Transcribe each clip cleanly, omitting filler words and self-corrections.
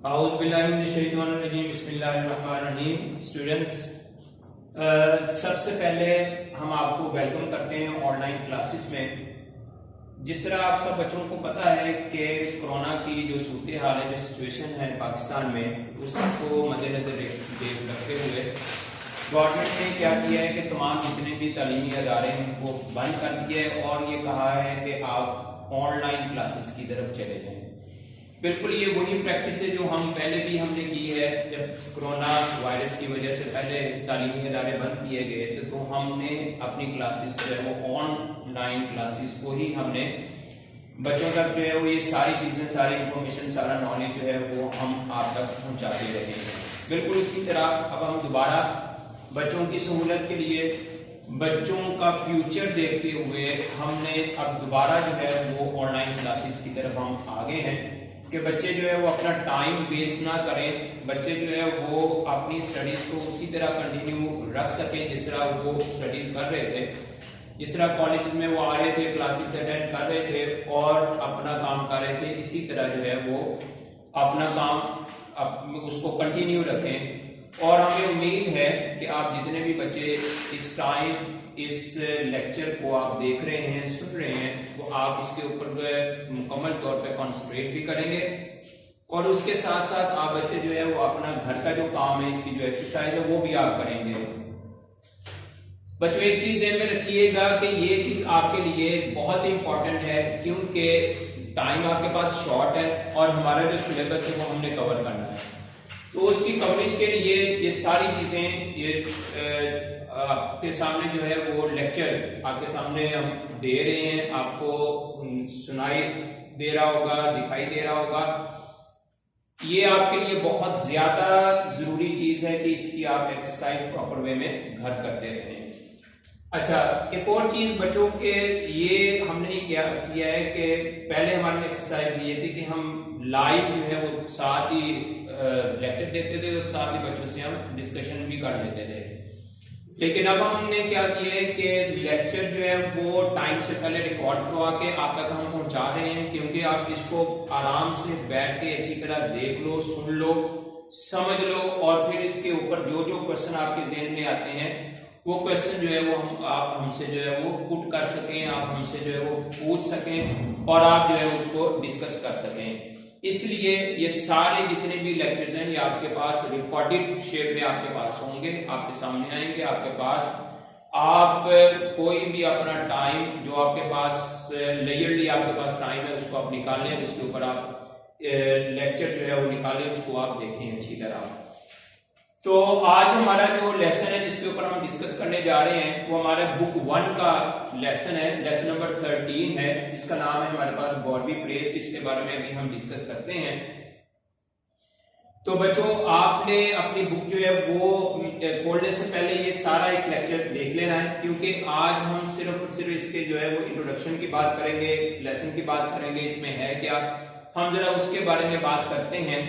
बिस्मिल्लाहिर्रहमानिर्रहीम। स्टूडेंट्स, सबसे पहले हम आपको वेलकम करते हैं ऑनलाइन क्लासेस में। जिस तरह आप सब बच्चों को पता है कि कोरोना की जो सूरत हाल है, जो सिचुएशन है पाकिस्तान में, उसको मद्देनजर रखते हुए गवर्नमेंट ने क्या किया है कि तमाम जितने भी तालीमी अदारे हैं उनको बंद कर दिया है और ये कहा है कि आप ऑनलाइन क्लासेस की तरफ चले जाएं। बिल्कुल ये वही प्रैक्टिस है जो हम पहले भी हमने की है। जब कोरोना वायरस की वजह से पहले तालीमी इदारे बंद किए गए थे तो हमने अपनी क्लासेस जो है वो ऑनलाइन क्लासेस को ही हमने बच्चों तक जो है वो ये सारी चीज़ें, सारी इंफॉर्मेशन, सारा नॉलेज जो है वो हम आप तक पहुँचाते रहे हैं। बिल्कुल इसी तरह अब हम दोबारा बच्चों की सहूलत के लिए, बच्चों का फ्यूचर देखते हुए हमने अब दोबारा जो है वो ऑनलाइन क्लासेस की तरफ हम आगे हैं कि बच्चे जो है वो अपना टाइम वेस्ट ना करें। बच्चे जो है वो अपनी स्टडीज को उसी तरह कंटिन्यू रख सकें जिस तरह वो स्टडीज कर रहे थे, जिस तरह कॉलेज में वो आ रहे थे, क्लासेस अटेंड कर रहे थे और अपना काम कर रहे थे। इसी तरह जो है वो अपना काम उसको कंटिन्यू रखें। और हमें उम्मीद है कि आप जितने भी बच्चे इस टाइम इस लेक्चर को आप देख रहे हैं, सुन रहे हैं, वो आप इसके ऊपर जो है मुकम्मल तौर पे कॉन्सेंट्रेट भी करेंगे और उसके साथ साथ आप बच्चे जो है वो अपना घर का जो काम है, इसकी जो एक्सरसाइज है वो भी आप करेंगे। बच्चों एक चीज ध्यान में रखिएगा कि ये चीज आपके लिए बहुत इंपॉर्टेंट है क्योंकि टाइम आपके पास शॉर्ट है और हमारा जो सिलेबस है वो हमने कवर करना है। तो उसकी कवरेज के लिए ये सारी चीजें ये आपके सामने जो है वो लेक्चर आपके सामने हम दे रहे हैं, आपको सुनाई दे रहा होगा, दिखाई दे रहा होगा। ये आपके लिए बहुत ज्यादा जरूरी चीज है कि इसकी आप एक्सरसाइज प्रॉपर वे में घर करते रहें। अच्छा, एक और चीज बच्चों के ये हमने किया है कि पहले हमारी एक्सरसाइज ये थी कि हम लाइव जो है वो साथ ही लेक्चर देते थे और साथ ही बच्चों से हम डिस्कशन भी कर लेते थे। लेकिन अब हमने क्या किया है कि लेक्चर जो है वो टाइम से पहले रिकॉर्ड करवा के आप तक हम पहुंचा रहे हैं, क्योंकि आप इसको आराम से बैठ के अच्छी तरह देख लो, सुन लो, समझ लो और फिर इसके ऊपर जो जो क्वेश्चन आपके ज़हन में आते हैं वो क्वेश्चन जो है वो आप हमसे जो है वो पुट कर सकें, आप हमसे जो है वो पूछ सकें और आप जो है उसको डिस्कस कर सकें। इसलिए ये सारे जितने भी लेक्चर्स हैं ये आपके पास रिकॉर्डेड शेप में आपके पास होंगे, आपके सामने आएंगे आपके पास। आप कोई भी अपना टाइम जो आपके पास लेयरली आपके पास टाइम है उसको आप निकालें, उसके ऊपर आप लेक्चर जो है वो निकालें, उसको आप देखें अच्छी तरह। तो आज हमारा जो लेसन है जिसके ऊपर हम डिस्कस करने जा रहे हैं वो हमारे बुक 1 का लेसन है, लेसन नंबर 13 है। इसका नाम है हमारे पास बॉर्बी प्रेस। इसके बारे में अभी हम डिस्कस करते हैं। तो बच्चों आपने अपनी बुक जो है वो खोलने से पहले ये सारा एक लेक्चर देख लेना है, क्योंकि आज हम सिर्फ और सिर्फ इसके जो है वो इंट्रोडक्शन की बात करेंगे, इस लेसन की बात करेंगे, इसमें है क्या, हम जरा उसके बारे में बात करते हैं।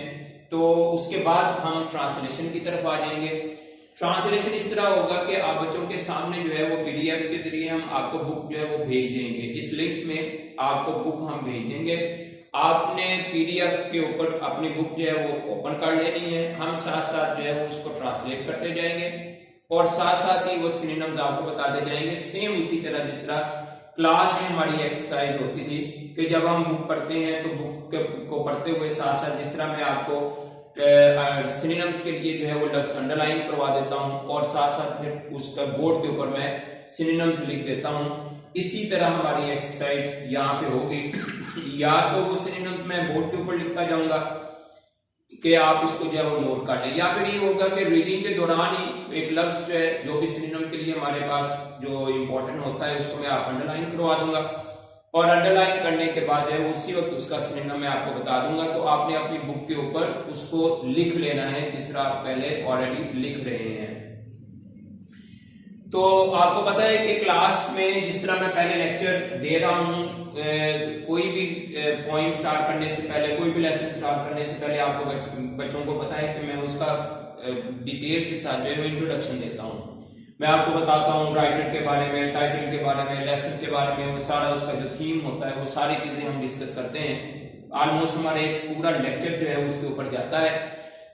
तो उसके बाद हम ट्रांसलेशन की तरफ आ जाएंगे। ट्रांसलेशन इस तरह होगा कि आप बच्चों के सामने जो है वो पीडीएफ के जरिए हम आपको बुक जो है वो भेज देंगे। इस लिंक में आपको बुक हम भेज देंगे, आपने पीडीएफ के ऊपर अपनी बुक जो है वो ओपन कर लेनी है। हम साथ साथ जो है वो उसको ट्रांसलेट करते जाएंगे और साथ साथ ही वो सिनोनिम्स आपको बताते जाएंगे। सेम उसी तरह जिस तरह क्लास में हमारी एक्सरसाइज होती थी कि जब हम बुक पढ़ते हैं तो बुक को पढ़ते हुए साथ साथ जिस तरह मैं आपको सिनोनिम्स के लिए जो है वो लफ्ज अंडरलाइन करवा देता हूं और साथ साथ फिर उसका बोर्ड के ऊपर मैं सिनोनिम्स लिख देता हूं, इसी तरह हमारी एक्सरसाइज यहाँ पे होगी। या तो वो सिनोनिम्स मैं बोर्ड के ऊपर लिखता जाऊंगा कि आप इसको जो है वो नोट कर लें, या फिर ये होगा कि रीडिंग के दौरान ही एक लफ्ज जो है जो भी सिनोनिम के लिए हमारे पास जो इंपॉर्टेंट होता है उसको मैं आप अंडरलाइन करवा दूंगा और अंडरलाइन करने के बाद है उसी वक्त उसका सिनोनिम मैं आपको बता दूंगा। तो आपने अपनी बुक के ऊपर उसको लिख लेना है जिस तरह आप पहले ऑलरेडी लिख रहे हैं। तो आपको पता है कि क्लास में जिस तरह मैं पहले लेक्चर दे रहा हूं, कोई भी पॉइंट स्टार्ट करने से पहले, कोई भी लेसन स्टार्ट करने से पहले आपको बच्चों को पता है कि मैं उसका डिटेल के साथ जो है इंट्रोडक्शन देता हूं। मैं आपको बताता हूँ राइटर के बारे में, टाइटल के बारे में, लेसन के बारे में, वो सारा उसका जो थीम होता है वो सारी चीजें हम डिस्कस करते हैं। ऑलमोस्ट हमारे एक पूरा लेक्चर जो है उसके ऊपर जाता है।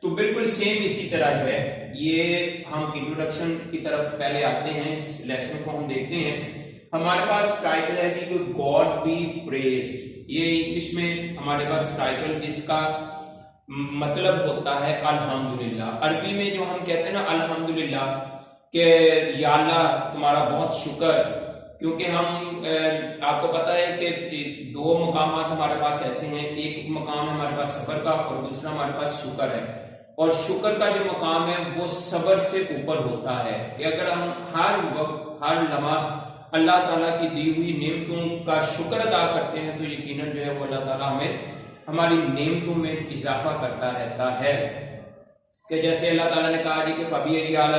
तो बिल्कुल सेम इसी तरह जो है ये हम इंट्रोडक्शन की तरफ पहले आते हैं, इस लेसन को हम देखते हैं। हमारे पास टाइटल है कि गॉड बी प्रेज्ड। ये इंग्लिश में हमारे पास टाइटल जिसका मतलब होता है अल्हम्दुलिल्लाह। अरबी में जो हम कहते हैं ना अल्हम्दुलिल्लाह के या अल्लाह तुम्हारा बहुत शुक्र, क्योंकि हम आपको पता है कि दो मकामात हमारे पास ऐसे हैं, एक मकाम है हमारे पास सब्र का और दूसरा हमारे पास शुक्र है। और शुक्र का जो मकाम है वो सब्र से ऊपर होता है कि अगर हम हर वक्त हर लम्हा अल्लाह ताला की दी हुई नेमतों का शुक्र अदा करते हैं तो यकीनन जो है वो अल्लाह ताला हमें हमारी नेमतों में इजाफा करता रहता है। कि जैसे अल्लाह ताला ने कहा जी कि फबी आला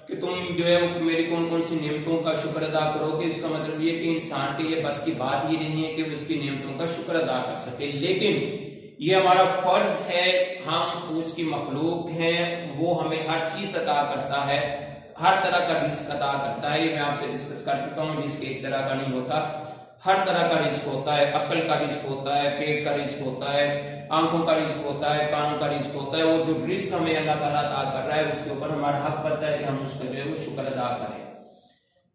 कि तुम जो है वो मेरी कौन कौन सी नेमतों का शुक्र अदा करोगे। इसका मतलब ये कि इंसान के ये बस की बात ही नहीं है कि वो उसकी नेमतों का शुक्र अदा कर सके, लेकिन ये हमारा फर्ज है, हम उसकी मखलूक हैं, वो हमें हर चीज अदा करता है, हर तरह का रिस्क अदा करता है। ये मैं आपसे डिस्कस कर चुका हूँ, रिस्क एक तरह का नहीं होता, हर तरह का रिस्क होता है। अक्ल का रिस्क होता है, पेट का रिस्क होता है, आंखों का रिस्क होता है, कानों का रिस्क होता है। वो जो रिस्क हमें अल्लाह ताला अदा कर रहा है उसके ऊपर हमारा हक बनता है कि हम उसका जो है वो शुक्र अदा करें।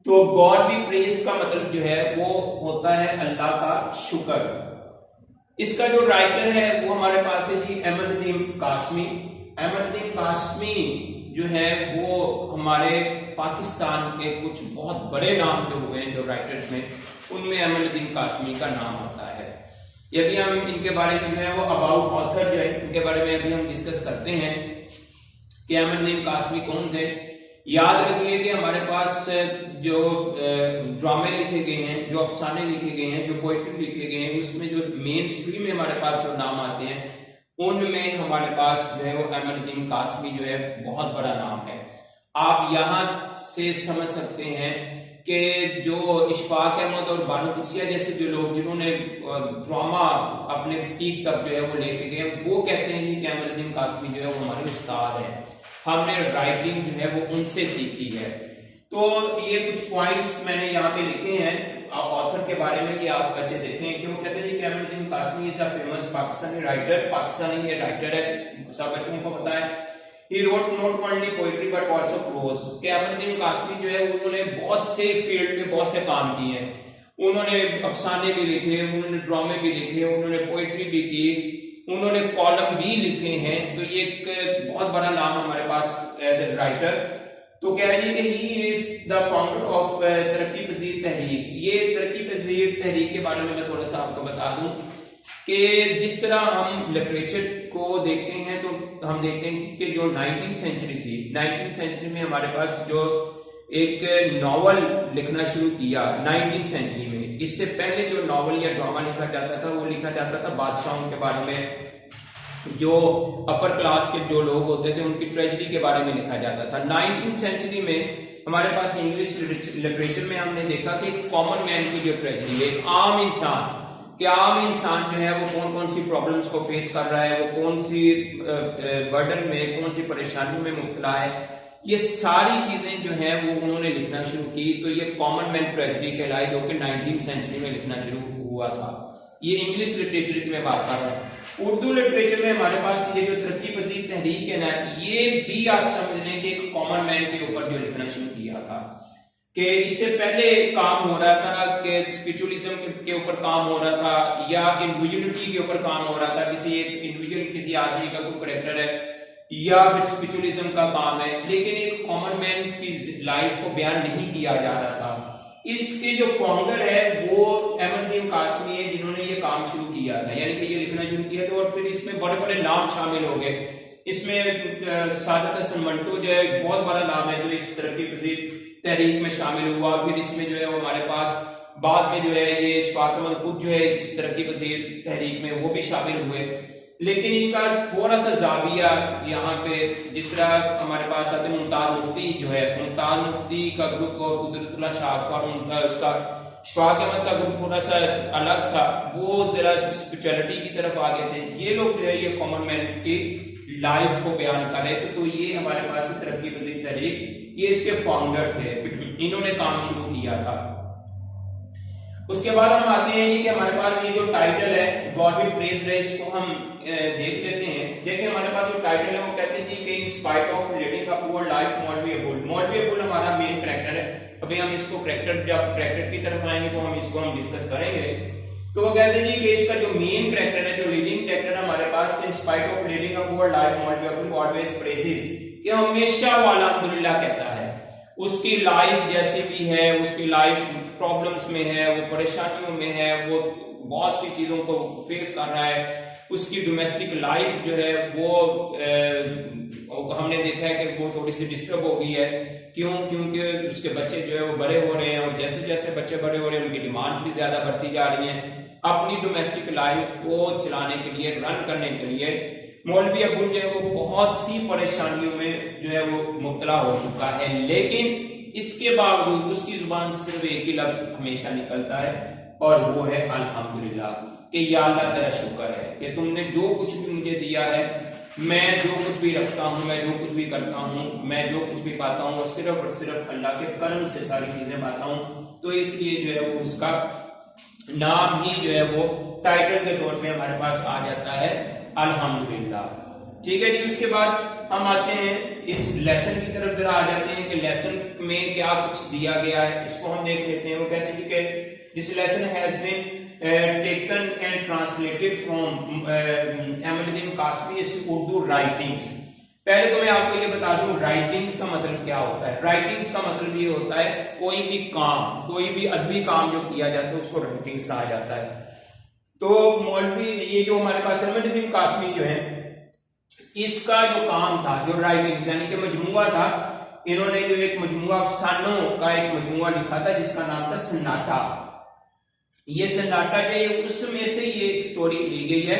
तो गॉड बी प्रेज्ड का मतलब जो है वो होता है अल्लाह का शुक्र। इसका जो राइटर है वो हमारे पास है जी अहमदुद्दीन कासमी। अहमदुद्दीन कासमी जो है वो हमारे पाकिस्तान के कुछ बहुत बड़े नाम जो हुए हैं जो राइटर्स में, उनमें अहमदुद्दीन कासमी का नाम आता है। यदि हम इनके बारे में जो है वो अबाउट ऑथर जो है इनके बारे में अभी हम डिस्कस करते हैं कि अहमदुद्दीन कासमी कौन थे। याद रखिए कि हमारे पास जो ड्रामे लिखे गए हैं, जो अफसाने लिखे गए हैं, जो पोएट्री लिखे गए हैं, उसमें जो मेन स्ट्रीम में हमारे पास जो नाम आते हैं उनमें हमारे पास जो है वो अहमदुद्दीन कासमी जो है बहुत बड़ा नाम है। आप यहां से समझ सकते हैं कि जो इशफाक अहमद और बानो कुसिया जैसे जो लोग जिन्होंने ड्रामा अपने पीक तक जो है वो लेके गए, वो कहते हैं कि अहमदुद्दीन कासमी जो है वो हमारे उस्ताद हैं, हमने राइटिंग जो है वो उनसे सीखी है। तो ये कुछ पॉइंट्स मैंने यहाँ पे लिखे हैं ऑथर के बारे में, ये आप बच्चे देखें कि वो कहते हैं कि Ahmaduddin Qasmi is a famous Pakistani writer. Pakistani ये राइटर है, सब बच्चों को पता है। He wrote not only poetry but also prose। कि अहमदुद्दीन कासमी जो है उन्होंने बहुत से फील्ड में बहुत से काम किए हैं। उन्होंने अफसाने भी लिखे, उन्होंने ड्रामे भी लिखे, उन्होंने पोएट्री भी की, उन्होंने कॉलम भी लिखे हैं। तो ये एक बहुत बड़ा नाम हमारे पास एज ए राइटर। तो कह रही कि he is the founder of तरक्की पजीर तहरीक। ये तरक्की पजीर तहरीक के बारे में मैं थोड़ा सा आपको बता दूं कि जिस तरह हम लिटरेचर को देखते हैं तो हम देखते हैं कि जो 19वीं सेंचुरी थी, 19वीं सेंचुरी में हमारे पास जो एक नॉवल लिखना शुरू किया 19वीं सेंचुरी में, इससे पहले जो नॉवल या ड्रामा लिखा जाता था वो लिखा जाता था बादशाहों के बारे में, जो अपर क्लास के जो लोग होते थे उनकी ट्रेजेडी के बारे में लिखा जाता था। 19वीं सेंचुरी में हमारे पास इंग्लिश लिटरेचर में हमने देखा कि एक कॉमन मैन की जो ट्रेजेडी है, एक आम इंसान, कि आम इंसान जो है वो कौन कौन सी प्रॉब्लम्स को फेस कर रहा है, वो कौन सी बर्डन में, कौन सी परेशानियों में मुब्तला है, ये सारी चीजें जो है वो उन्होंने लिखना शुरू की। तो ये कॉमन मैन ट्रेजेडी कहलाई, जो कि 19वीं सेंचुरी में लिखना शुरू हुआ था। ये इंग्लिश लिटरेचर की मैं बात कर रहा हूँ। उर्दू लिटरेचर में हमारे पास ये जो तरक्की पजीर तहरीक है ना, ये भी आप समझ लें कि एक कॉमन मैन के ऊपर जो लिखना शुरू किया था। कि इससे पहले काम हो रहा था कि स्पिरिचुअलिज्म के ऊपर काम हो रहा था या इंडिविजुअलिटी के ऊपर काम हो रहा था, किसी एक इंडिविजुअल किसी आदमी का कोई कैरेक्टर है या फिर स्पिरिचुअलिज्म का काम है, लेकिन एक कॉमन मैन की लाइफ को बयान नहीं किया जा रहा था। इसके जो फाउंडर है वो अहमदुद्दीन कासमी है, जिन्होंने ये काम शुरू किया था, यानी कि ये लिखना शुरू किया था। और फिर इसमें बड़े बड़े नाम शामिल हो गए। इसमें सादत हसन मंटो जो है बहुत बड़ा नाम है जो इस तरक्की पजीर तहरीक में शामिल हुआ। फिर इसमें जो है वो हमारे पास बाद में जो है ये इशफाक अहमद खुद जो है इस तरक्की पजीर तहरीक में वो भी शामिल हुए। लेकिन इनका थोड़ा सा जाविया यहाँ पे, जिस तरह हमारे पास आते मुमताज मुफ्ती जो है, मुमताज मुफ्ती का ग्रुप और कुदरतुल्लाह शाह का और उसका इशफाक अहमद का ग्रुप थोड़ा सा अलग था, वो जरा स्पिरिचुअलिटी की तरफ आ गए थे। ये लोग जो है ये कॉमन मैन की लाइफ को बयान कर रहे थे। तो ये हमारे पास तरक्की पजीर तहरीक, ये इसके फाउंडर थे, इन्होंने काम शुरू किया था। उसके बाद हम आते हैं कि हमारे पास ये जो टाइटल है गॉड बी प्रेज्ड है, इसको हम देख लेते हैं। देखिए हमारे पास जो टाइटल है वो कहते हैं कि इन spite of leading a poor life maulvi Abul. मौलवी अबुल हमारा मेन कैरेक्टर है। अभी हम इसको कैरेक्टर की तरफ आएंगे तो हम इसको डिस्कस करेंगे। तो वो कहते हैं कि इसका जो मेन कैरेक्टर है, जो लीडिंग कैरेक्टर है हमारे पास, in spite of leading a poor life maulvi Abul always praises, कि हमेशा वो अल्हम्दुलिल्लाह कहता है। उसकी लाइफ जैसी भी है, उसकी लाइफ प्रॉब्लम्स में है, वो परेशानियों में है, वो बहुत सी चीजों को फेस कर रहा है। उसकी डोमेस्टिक लाइफ जो है वो हमने देखा है कि वो थोड़ी सी डिस्टर्ब हो गई है। क्यों? क्योंकि उसके बच्चे जो है वो बड़े हो रहे हैं, और जैसे जैसे बच्चे बड़े हो रहे हैं उनकी डिमांड्स भी ज्यादा बढ़ती जा रही हैं। अपनी डोमेस्टिक लाइफ को चलाने के लिए, रन करने के लिए मौलवी अबुल जो है वो बहुत सी परेशानियों में जो है वो मुब्तला हो चुका है। लेकिन इसके बावजूद उसकी जुबान से सिर्फ एक ही लफ्ज हमेशा निकलता है, और वो है अल्हम्दुलिल्लाह, कि या अल्लाह तेरा शुक्र है कि तुमने जो कुछ भी मुझे दिया है, मैं जो कुछ भी रखता हूँ, मैं जो कुछ भी करता हूँ, मैं जो कुछ भी पाता हूँ, वो सिर्फ और सिर्फ अल्लाह के करम से सारी चीजें पाता हूँ। तो इसलिए जो है वो उसका नाम ही जो है वो टाइटल के तौर पे हमारे पास आ जाता है अल्हम्दुलिल्लाह। ठीक है जी। उसके बाद हम आते हैं इस लेसन की तरफ, जरा आ जाते हैं कि लेसन में क्या कुछ दिया गया है, इसको हम देख लेते हैं। वो कहते हैं कि this lesson has been taken and translated from Ahmaduddin Qasmi's Urdu writings. पहले तो मैं आपको ये बता दूं राइटिंग्स का मतलब क्या होता है। राइटिंग्स का मतलब ये होता है कोई भी काम, कोई भी अदबी काम जो किया जाता है उसको राइटिंग्स कहा जाता है। तो मौलवी ये जो हमारे पास अहमदुद्दीन कासमी जो है, इसका जो काम था, जो राइटिंग्स यानी कि मजमुआ था, इन्होंने जो एक मजमुआ अफसानों का एक मजमुआ लिखा था जिसका नाम था सन्नाटा। ये सन्नाटा जो है उसमें से ये एक स्टोरी ली गई है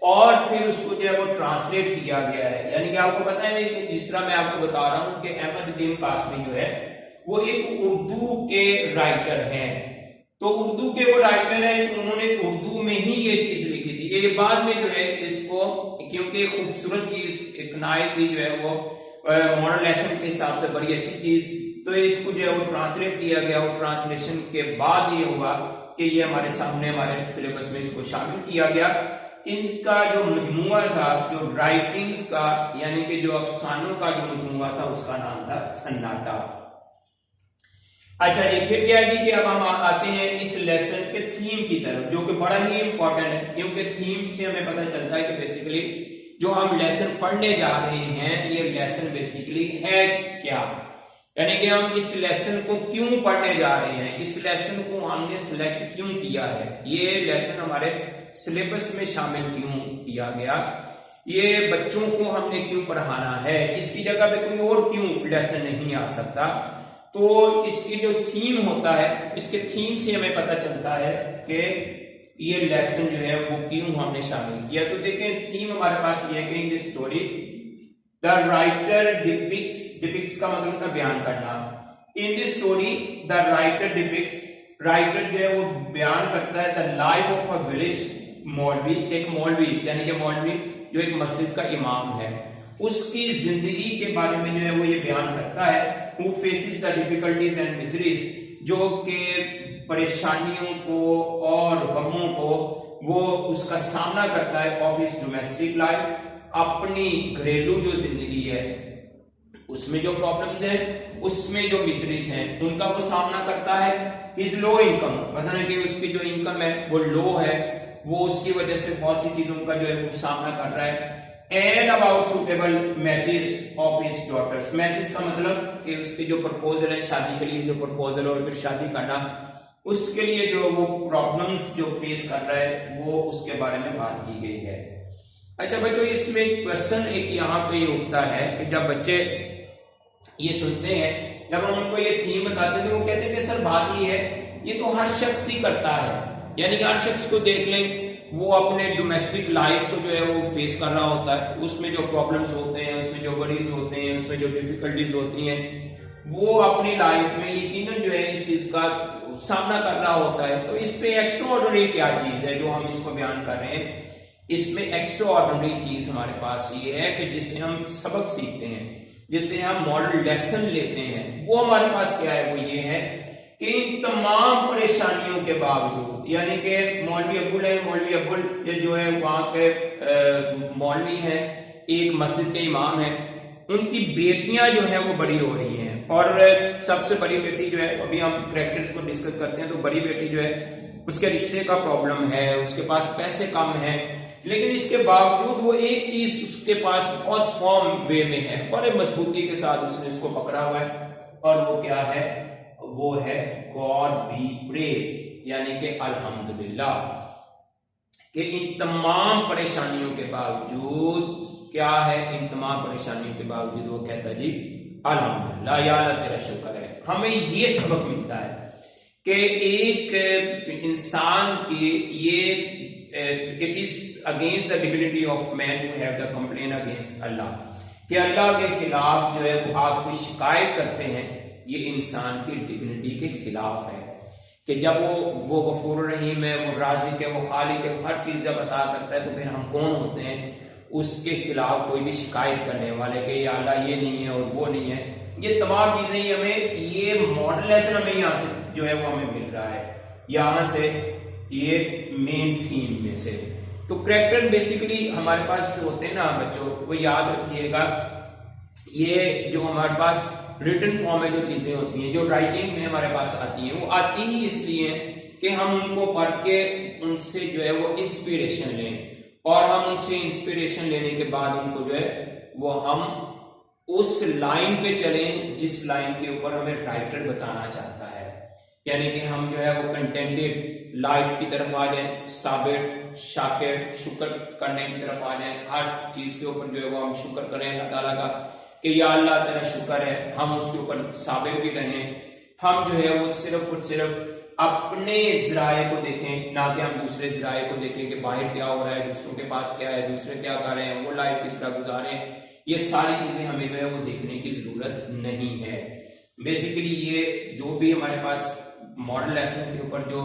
और फिर उसको जो है वो ट्रांसलेट किया गया है। यानी कि आपको पता है कि जिस तरह मैं आपको बता रहा हूं कि अहमदुद्दीन कासमी जो है वो एक उर्दू के राइटर हैं। तो उर्दू के वो राइटर हैं, तो उन्होंने उर्दू में ही ये चीज लिखी थी। ये बाद में जो है इसको, क्योंकि खूबसूरत चीज एक नायत थी जो है वो मॉरल लेसन के हिसाब से बड़ी अच्छी चीज, तो इसको जो है वो ट्रांसलेट किया गया। और ट्रांसलेशन के बाद ये हुआ कि ये हमारे सामने हमारे सिलेबस में इसको शामिल किया गया। इनका जो मजमुआ था, जो राइटिंग्स का यानी कि जो अफसानों का जो मजमुआ था, उसका नाम था सन्नाटा। अच्छा जी, फिर क्या है कि अब हम आते हैं इस लेसन के थीम की तरफ, जो कि बड़ा ही इंपॉर्टेंट है, क्योंकि थीम से हमें पता चलता है कि बेसिकली जो हम लेसन पढ़ने जा रहे हैं, ये लेसन बेसिकली है क्या, यानी कि हम इस लेसन को क्यों पढ़ने जा रहे हैं, इस लेसन को हमने सिलेक्ट क्यों किया है, ये लेसन हमारे सिलेबस में शामिल क्यों किया गया, ये बच्चों को हमने क्यों पढ़ाना है, इसकी जगह पे कोई और क्यों लेसन नहीं आ सकता। तो इसकी जो थीम होता है, इसके थीम से हमें पता चलता है कि ये लेसन जो है वो क्यों हमने शामिल किया। तो देखें थीम हमारे पास ये है कि in this story the writer depicts का मतलब था बयान करना। In this story the writer depicts, writer जो है वो बयान करता है the life of a village मौलवी, एक मौलवी यानी कि मौलवी जो एक मस्जिद का इमाम है, उसकी जिंदगी के बारे में जो है वो ये बयान करता है। Who faces the difficulties and miseries, जो के परेशानियों को और गमों को वो उसका सामना करता है ऑफ हिज डोमेस्टिक लाइफ, अपनी घरेलू जो जिंदगी है उसमें जो प्रॉब्लम्स है, उसमें जो मिजरीज हैं उनका वो सामना करता है। इज लो इनकम, मतलब कि उसकी जो इनकम है वो लो है, वो उसकी वजह से बहुत सी चीजों का जो है वो सामना कर रहा है। And about suitable matches of his daughters, matches का मतलब कि उसके जो प्रपोजल है, शादी के लिए जो प्रपोजल और फिर शादी करना, उसके लिए जो वो प्रॉब्लम्स जो फेस कर रहा है वो उसके बारे में बात की गई है। अच्छा बच्चों, इसमें क्वेश्चन एक यहाँ पे उठता है कि जब बच्चे ये सुनते हैं, जब हम उनको ये थीम बताते हैं तो वो कहते हैं कि सर बात ये है, ये तो हर शख्स ही करता है, यानी कि हर शख्स को देख लें, वो अपने डोमेस्टिक लाइफ को जो है वो फेस कर रहा होता है, उसमें जो प्रॉब्लम्स होते हैं, उसमें जो वरीज होते हैं, उसमें जो डिफिकल्टीज होती हैं, वो अपनी लाइफ में यकीनन जो है इस चीज का सामना कर रहा होता है। तो इस पे एक्स्ट्राऑर्डिनरी क्या चीज है जो हम इसको बयान कर रहे हैं, इसमें एक्स्ट्राऑर्डिनरी चीज हमारे पास ये है कि जिससे हम सबक सीखते हैं, जिससे हम मॉरल लेसन लेते हैं, वो हमारे पास क्या है, वो ये है कि इन तमाम परेशानियों के बावजूद, यानी कि मौलवी अब्दुल है, मौलवी अब्दुल ये जो है वहां के मौलवी हैं, एक मस्जिद के इमाम हैं, उनकी बेटियां जो है वो बड़ी हो रही हैं। और सबसे बड़ी बेटी जो है, अभी हम कैरेक्टर्स को डिस्कस करते हैं, तो बड़ी बेटी जो है उसके रिश्ते का प्रॉब्लम है, उसके पास पैसे कम है, लेकिन इसके बावजूद वो एक चीज उसके पास बहुत फॉर्म वे में है, बड़े मजबूती के साथ उसने इसको पकड़ा हुआ है, और वो क्या है, वो है गॉड बी प्रेज, यानी कि अल्हम्दुलिल्लाह, कि इन तमाम परेशानियों के बावजूद क्या है, इन तमाम परेशानियों के बावजूद वो कहता है जी अल्हम्दुलिल्लाह, या अल्लाह तेरा शुक्र है। हमें ये सबक मिलता है कि एक इंसान की ये it is against the dignity of man to have the complain against Allah, कि अल्लाह के खिलाफ जो है वो आप कोई शिकायत करते हैं, ये इंसान की डिग्निटी के खिलाफ है। कि जब वो गफूर रहीम है, वो राज़िक है, वो खालिक है, हर चीज जब अता करता है, तो फिर हम कौन होते हैं उसके खिलाफ कोई भी शिकायत करने वाले कि या अल्लाह ये नहीं है और वो नहीं है। ये तमाम चीजें हमें, ये मॉडल लेसन हमें यहाँ से जो है वो हमें मिल रहा है, यहाँ से ये मेन थीम में से। तो कैरेक्टर बेसिकली हमारे पास जो होते हैं ना बच्चों, वो याद रखिएगा, ये जो हमारे पास रिटन फॉर्म में जो चीजें होती हैं, जो राइटिंग में हमारे पास आती हैं, वो आती ही इसलिए कि हम उनको पढ़ के उनसे जो है वो इंस्पिरेशन लें, और हम उनसे इंस्पिरेशन लेने के बाद उनको जो है वो हम उस लाइन पे चलें जिस लाइन के ऊपर हमें राइटर बताना चाहता है। यानी कि हम जो है वो कंटेंटेड लाइफ की तरफ आ जाएं, साबिर शाकिर शुक्र करने की तरफ आ जाएं, हर चीज के ऊपर जो है वो हम शुक्र करें अल्लाह ताला का, कि या अल्लाह तेरा शुक्र है, हम उसके ऊपर साबिर भी रहें। हम जो है वो सिर्फ और सिर्फ अपने ज़राए को देखें, ना कि हम दूसरे ज़राए को देखें कि बाहर क्या हो रहा है, दूसरों के पास क्या है, दूसरे क्या कर रहे हैं, वो लाइफ किस तरह गुजारें। ये सारी चीजें हमें जो है वो देखने की जरूरत नहीं है। बेसिकली ये जो भी हमारे पास मॉडल लेसन के ऊपर जो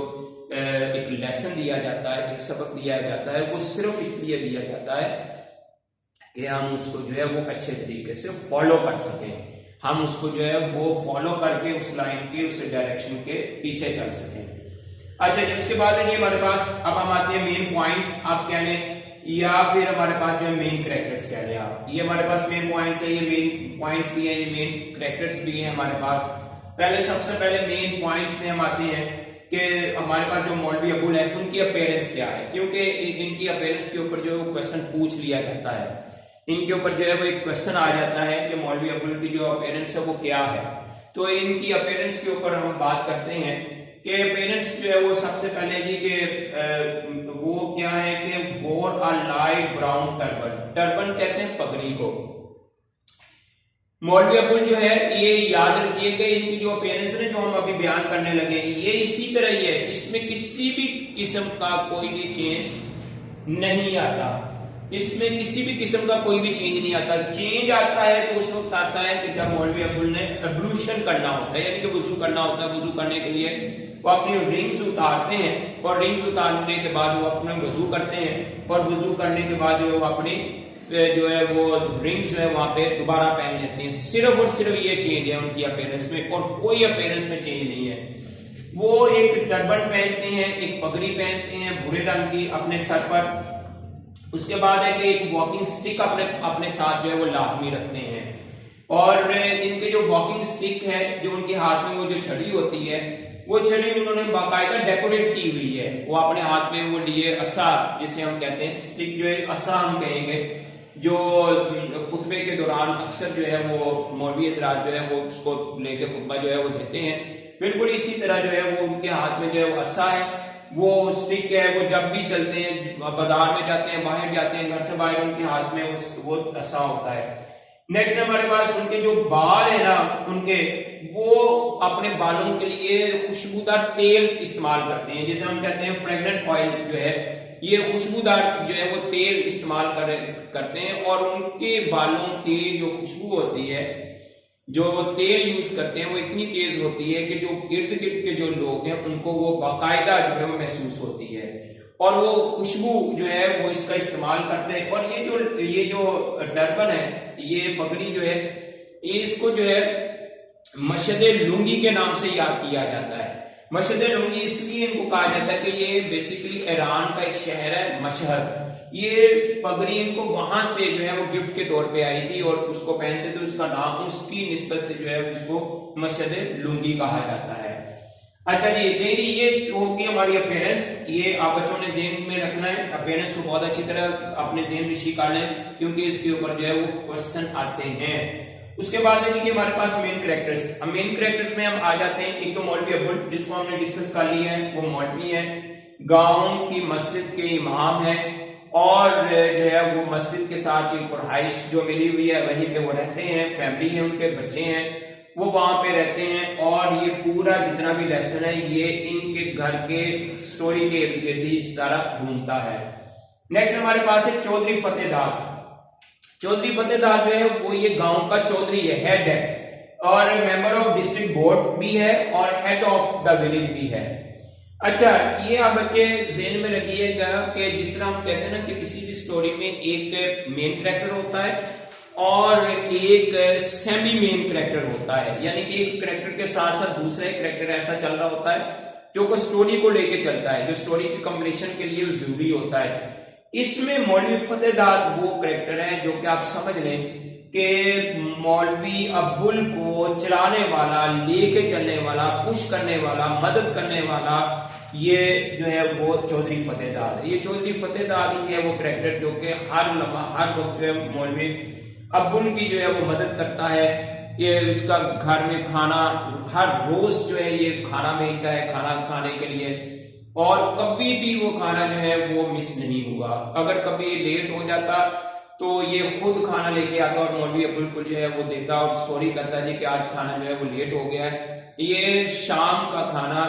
एक लेसन दिया जाता है, एक सबक दिया जाता है, वो सिर्फ इसलिए दिया जाता है कि हम उसको जो है वो अच्छे तरीके से फॉलो कर सकें, हम उसको जो है वो फॉलो करके उस लाइन के, उस डायरेक्शन के पीछे चल सकें। अच्छा जी, उसके बाद है हमारे पास, अब हम आते हैं मेन पॉइंट्स, आप कह लें, या फिर हमारे पास जो है मेन कैरेक्टर्स कह लें आप। ये हमारे पास मेन पॉइंट्स है, ये मेन पॉइंट्स भी हैं, ये मेन कैरेक्टर्स भी हैं हमारे पास। पहले सबसे पहले मेन पॉइंट्स में हम आते हैं कि हमारे पास जो मौलवी अब्दुल है उनकी अपीयरेंस क्या है, क्योंकि इनकी अपीयरेंस के ऊपर जो क्वेश्चन पूछ लिया जाता है, इनके ऊपर जो है वो एक क्वेश्चन आ जाता है कि मौलवी अब्दुल की जो अपीयरेंस है वो क्या है। तो इनकी अपीयरेंस के ऊपर हम बात करते हैं कि अपीयरेंस जो है वो सबसे पहले जी कि वो क्या है कि वोर अ लाइट ब्राउन टर्बन, टर्बन कहते हैं पगड़ी को। मौलवी अब्दुल जो है, ये याद रखिए कि इनकी जो अपीयरेंस है जो हम अभी बयान करने लगे, ये इसी तरह ही है, इसमें किसी भी किस्म का कोई भी चेंज नहीं आता, इसमें किसी भी किस्म का कोई भी चेंज नहीं आता। चेंज आता है तो उस वक्त आता है कि जब मौलवी अब्दुल ने एब्लूशन करना होता है, यानी कि वुजू करना होता है। वुजू करने के लिए वो अपनी रिंग्स उतारते हैं, और रिंग्स उतारने के बाद वो अपने वुजू करते हैं, और वुजू करने के बाद जो है वो अपनी जो है वो रिंग्स जो है वहां पे दोबारा पहन लेते हैं। सिर्फ और सिर्फ ये चेंज है उनकी अपीयरेंस में, और कोई अपीयरेंस में चेंज नहीं है। वो एक टर्बन पहनते हैं, एक पगड़ी पहनते हैं भूरे रंग की अपने सर पर। उसके बाद है कि एक वॉकिंग स्टिक अपने साथ जो है वो लाजमी रखते हैं, और इनके जो वॉकिंग स्टिक है, जो उनके हाथ में वो जो छड़ी होती है, वो छड़ी उन्होंने बाकायदा डेकोरेट की हुई है। वो अपने हाथ में वो लिए असा, जिसे हम कहते हैं स्टिक, जो है असा हम कहेंगे, जो खुतबे के दौरान अक्सर जो है वो मौलवी हज़रात जो है वो उसको लेके खुतबा जो है वो देते हैं। बिल्कुल इसी तरह जो है वो उनके हाथ में जो है वो असा है, वो स्टिक है, वो जब भी चलते हैं, बाजार में जाते हैं, बाहर जाते हैं, घर से बाहर, उनके हाथ में वो असा होता है। नेक्स्ट हमारे पास उनके जो बाल है ना उनके, वो अपने बालों के लिए खुशबूदार तेल इस्तेमाल करते हैं, जिसे हम कहते हैं फ्रेगनेंट ऑयल जो है, ये खुशबूदार जो है वो तेल इस्तेमाल करते हैं। और उनके बालों की जो खुशबू होती है, जो वो तेल यूज करते हैं, वो इतनी तेज होती है कि जो इर्द गिर्द के जो लोग हैं उनको वो बाकायदा जो है वो महसूस होती है, और वो खुशबू जो है वो इसका इस्तेमाल करते हैं। और ये जो टर्बन है, ये पगड़ी जो है, ये इसको जो है मशहद लुंगी के नाम से याद किया जाता है। मशहद लुंगी इसलिए इनको कहा जाता है कि ये बेसिकली ईरान का एक शहर है मशहद। ये पगड़ी इनको वहां से जो है वो गिफ्ट के तौर पे आई थी और उसको पहनते थे, उसका नाम उसकी निस्बत से जो है उसको मशहद लुंगी कहा जाता है। अच्छा जी, ये होगी हमारी अपेयरेंस। ये आप बच्चों ने जेहन में रखना है, अपेयरेंस को बहुत अच्छी तरह अपने जेहन नशी कर लें क्योंकि इसके ऊपर जो है वो क्वेश्चन आते हैं। उसके बाद है कि हमारे पास मेन कैरेक्टर्स। अब मेन कैरेक्टर्स में हम आ जाते हैं। एक तो मौलवी अब्दुल, जिसको हमने डिस्कस कर लिया है, वो मौलवी है, गांव की मस्जिद के इमाम है और जो है वो मस्जिद के साथ इनको रहाइश जो मिली हुई है वहीं पे वो रहते हैं, फैमिली है, उनके बच्चे हैं, वो वहां पे रहते हैं और ये पूरा जितना भी लेसन है ये इनके घर के स्टोरी के इर्द गिर्द ही इस तरह घूमता है। नेक्स्ट हमारे पास है चौधरी फतेहदार। चौधरी फतेहदार जो है वो ये गांव का चौधरी है, हेड है और मेंबर ऑफ डिस्ट्रिक्ट बोर्ड भी है और हेड ऑफ द विलेज भी है। अच्छा, ये आप बच्चे ज़हन में रखिएगा कि जिस तरह हम कहते हैं ना कि किसी भी स्टोरी में एक मेन कैरेक्टर होता है और एक सेमी मेन कैरेक्टर होता है, यानी कि एक कैरेक्टर के साथ साथ दूसरा एक कैरेक्टर ऐसा चल रहा होता है जो स्टोरी को लेके चलता है, जो स्टोरी की कंप्लीशन के लिए जरूरी होता है। इसमें मौलवी फतेहदार वो कैरेक्टर है जो कि आप समझ लें कि मौलवी अब्दुल को चलाने वाला, लेके चलने वाला, पुश करने वाला, मदद करने वाला, ये जो है वो चौधरी फतेहदार है। ये चौधरी फतेहदार ही है वो कैरेक्टर जो कि हर लम्हा हर वक्त जो है मौलवी अब्दुल की जो है वो मदद करता है। ये उसका घर में खाना हर रोज जो है ये खाना मिलता है खाना खाने के लिए और कभी भी वो खाना जो है वो मिस नहीं हुआ। अगर कभी लेट हो जाता तो ये खुद खाना लेके आता और मौलवी अब्दुल को जो है वो देता और सॉरी करता जी कि आज खाना जो है वो लेट हो गया है। ये शाम का खाना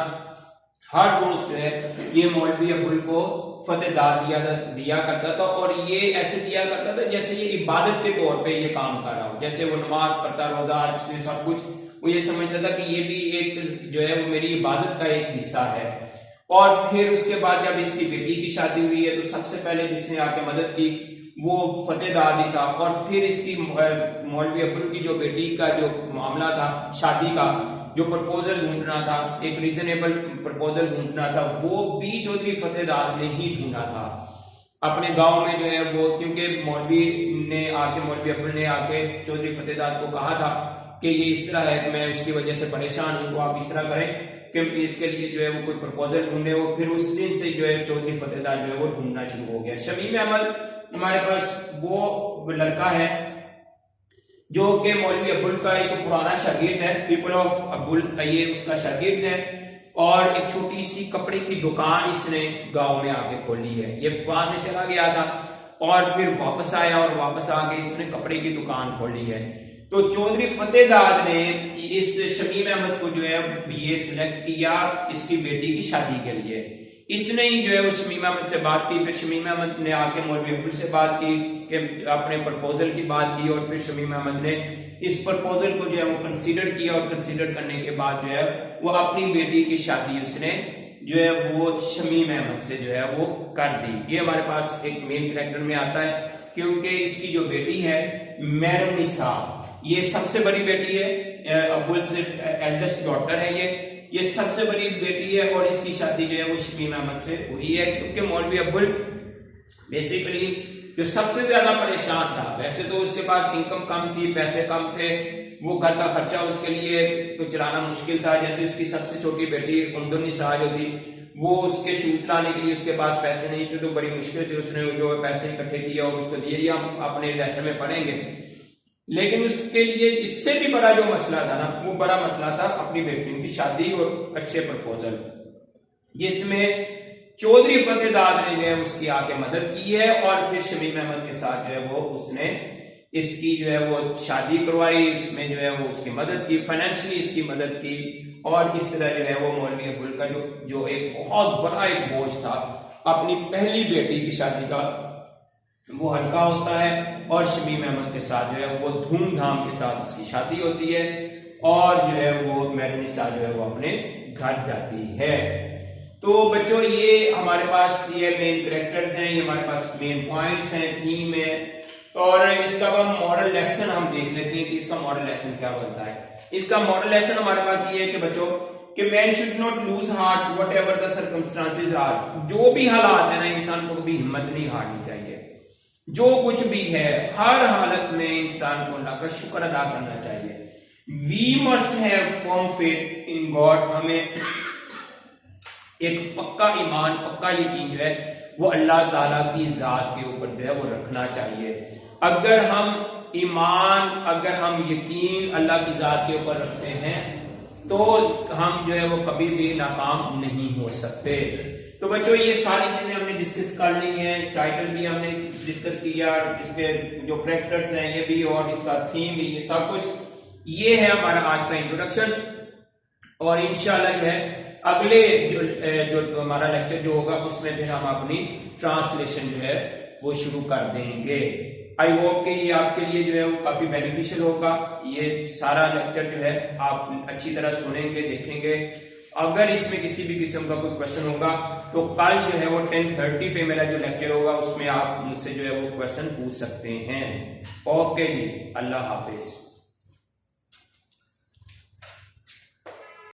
हर रोज जो है ये मौलवी अब्दुल को फतेहदार दिया करता था और ये ऐसे दिया करता था जैसे ये इबादत के तौर पे ये काम कर रहा हो, जैसे वो नमाज पढ़ता, रोजा, सब कुछ वो ये समझता था कि ये भी एक जो है वो मेरी इबादत का एक हिस्सा है। और फिर उसके बाद जब इसकी बेटी की शादी हुई है तो सबसे पहले जिसने आके मदद की वो फतेहदार ही था और फिर इसकी मौलवी अब्दुल की जो बेटी का जो मामला था शादी का, जो प्रपोजल ढूंढना था, एक रीजनेबल प्रपोजल ढूंढना था, वो भी चौधरी फतेहदार ने ही ढूंढा था अपने गांव में जो है वो। क्योंकि मौलवी अब्दुल ने आके चौधरी फतेहदार को कहा था कि ये इस तरह है, मैं उसकी वजह से परेशान हूं, तो आप इस तरह करें कि इसके लिए जो है वो कोई प्रपोजल ढूंढे हो। फिर उस दिन से जो है चौधरी फतेहदार जो है वो ढूंढना शुरू हो गया। शमीम अहमद हमारे पास वो लड़का है जो कि मौलवी अब्दुल का एक पुराना शागिर्द है, पीपल ऑफ अब्दुल का ये उसका शागिर्द है और एक छोटी सी कपड़े की दुकान इसने गांव में आके खोली है। ये वहां से चला गया था और फिर वापस आया और वापस आके इसने कपड़े की दुकान खोली है। तो चौधरी फतेहदार ने इस शमीम अहमद को जो है ये सिलेक्ट किया इसकी बेटी की शादी के लिए। इसने ही जो है वो शमीम अहमद से बात की, फिर शमीम अहमद ने आके मौलवी अब्दुल से बात की कि अपने प्रपोजल की बात की और फिर शमीम अहमद ने इस प्रपोजल को जो है वो कंसीडर किया और कंसीडर करने के बाद जो है वो अपनी बेटी की शादी उसने जो है वो शमीम अहमद से जो है वो कर दी। ये हमारे पास एक मेन कैरेक्टर में आता है क्योंकि इसकी जो बेटी है मेहरुन्निसा, ये सबसे बड़ी बेटी है, अब्दुल से एल्डेस्ट डॉटर है, ये सबसे बड़ी बेटी है और इसकी शादी जो है वो शमीम अहमद से हुई है। क्योंकि मौलवी अब्दुल बेसिकली जो सबसे ज्यादा परेशान था, वैसे तो उसके पास इनकम कम थी, पैसे कम थे, वो घर का खर्चा उसके लिए चलाना मुश्किल था। जैसे उसकी सबसे छोटी बेटी उम्मुन्निसा जो थी वो उसके शूज लाने के लिए उसके पास पैसे नहीं थे, तो बड़ी मुश्किल से उसने जो पैसे इकट्ठे किए और उसको दिए, हम अपने लेसन में पढ़ेंगे। लेकिन उसके लिए इससे भी बड़ा जो मसला था ना, वो बड़ा मसला था अपनी बेटियों की शादी और अच्छे प्रपोजल, जिसमें चौधरी फतेहदार ने जो है उसकी आके मदद की है और फिर शमीम अहमद के साथ जो है वो उसने इसकी जो है वो शादी करवाई, इसमें जो है वो उसकी मदद की, फाइनेंशियली इसकी मदद की और इस तरह जो है वो मौलवी अब्दुल का जो एक बहुत बड़ा एक बोझ था अपनी पहली बेटी की शादी का, वो हल्का होता है और शमीम अहमद के साथ जो है वो धूमधाम के साथ उसकी शादी होती है और जो है वो मेहरुन्निसा जो है वो अपने घर जाती है। तो बच्चों ये हमारे पास ये मेन कैरेक्टर्स हैं, ये हमारे पास मेन पॉइंट्स हैं, थीम है और इसका मॉरल लेसन हम देख लेते हैं कि इसका मॉरल लेसन क्या बनता है। इसका मॉरल लेसन हमारे पास ये है कि बच्चों कि man should not lose heart whatever the circumstances are. जो भी हालात है ना, इंसान को कभी हिम्मत नहीं हारनी चाहिए। जो कुछ भी है हर हालत में इंसान को अल्लाह का शुक्र अदा करना चाहिए। We must have firm faith in God. हमें एक पक्का ईमान, पक्का यकीन जो है वो अल्लाह ताला की जात के ऊपर जो है वो रखना चाहिए। अगर हम ईमान, अगर हम यकीन अल्लाह की जात के ऊपर रखते हैं तो हम जो है वो कभी भी नाकाम नहीं हो सकते। तो बच्चों ये सारी चीजें हमने डिस्कस कर ली हैं। टाइटल भी हमने डिस्कस किया, इसके जो कैरेक्टर्स हैं ये भी, और इसका थीम भी, ये सब कुछ ये है हमारा आज का इंट्रोडक्शन। और इंशाल्लाह जो है अगले जो हमारा लेक्चर जो होगा उसमें फिर हम अपनी ट्रांसलेशन जो है वो शुरू कर देंगे। आई होप कि ये आपके लिए जो है वो काफी बेनिफिशियल होगा। ये सारा लेक्चर जो है आप अच्छी तरह सुनेंगे, देखेंगे। अगर इसमें किसी भी किस्म का कोई क्वेश्चन होगा तो कल जो है वो 10:30 पे मेरा जो लेक्चर होगा उसमें आप मुझसे जो है वो क्वेश्चन पूछ सकते हैं। ओके जी, अल्लाह हाफिज।